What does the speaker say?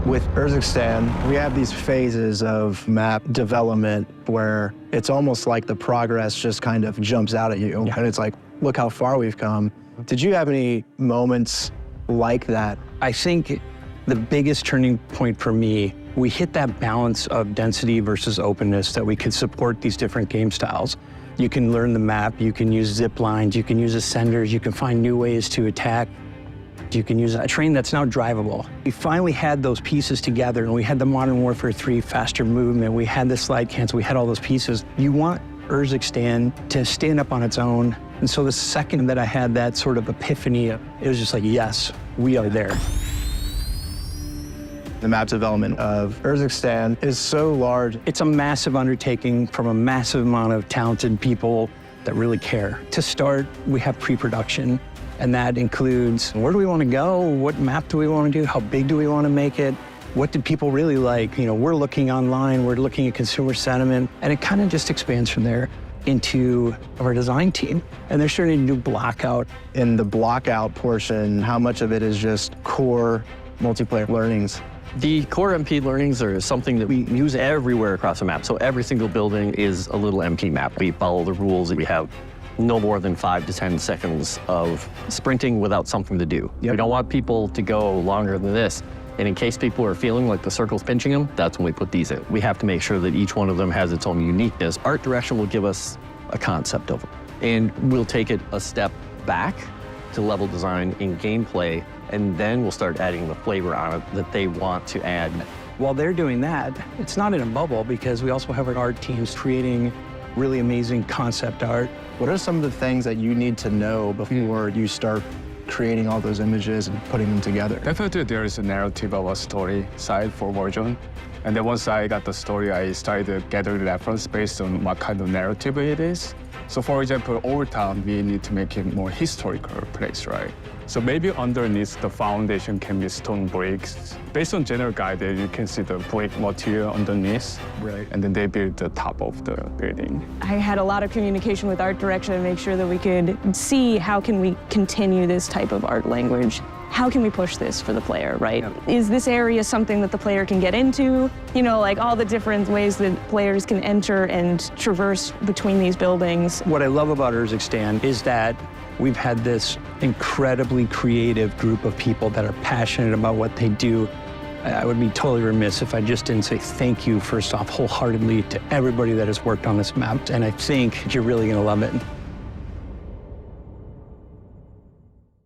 With Urzikistan, we have these phases of map development where it's almost like the progress just kind of jumps out at you. And it's like, look how far we've come. Did you have any moments like that? I think the biggest turning point for me, we hit that balance of density versus openness that we could support these different game styles. You can learn the map, you can use zip lines, you can use ascenders, you can find new ways to attack. You can use a train that's now drivable. We finally had those pieces together, and we had the Modern Warfare 3 faster movement, we had the slide cancel, we had all those pieces. You want Urzikistan to stand up on its own. And so the second that I had that sort of epiphany, it was just like, yes, we are there. The map development of Urzikistan is so large. It's a massive undertaking from a massive amount of talented people that really care. To start, we have pre-production, and that includes where do we want to go, what map do we want to do, how big do we want to make it, what did people really like? You know, we're looking online, we're looking at consumer sentiment, and it kind of just expands from there into our design team. And they're starting to do blockout. In the blockout portion, how much of it is just core multiplayer learnings? The core MP learnings are something that we use everywhere across the map. So every single building is a little MP map. We follow the rules. We have no more than 5 to 10 seconds of sprinting without something to do. We don't want people to go longer than this. And in case people are feeling like the circle's pinching them, that's when we put these in. We have to make sure that each one of them has its own uniqueness. Art direction will give us a concept of it. And we'll take it a step back to level design in gameplay, and then we'll start adding the flavor on it that they want to add. While they're doing that, it's not in a bubble because we also have our art teams creating really amazing concept art. What are some of the things that you need to know before you start creating all those images and putting them together? Definitely there is a narrative of a story side for Warzone. And then once I got the story, I started to gather reference based on what kind of narrative it is. So for example, Old Town, we need to make it more historical place, right? So maybe underneath the foundation can be stone bricks. Based on general guidance, you can see the brick material underneath. Right. And then they build the top of the building. I had a lot of communication with art direction to make sure that we could see how can we continue this type of art language. How can we push this for the player, right? Is this area something that the player can get into? You know, like all the different ways that players can enter and traverse between these buildings. What I love about Urzikistan is that we've had this incredibly creative group of people that are passionate about what they do. I would be totally remiss if I just didn't say thank you, first off, wholeheartedly to everybody that has worked on this map. And I think you're really gonna love it.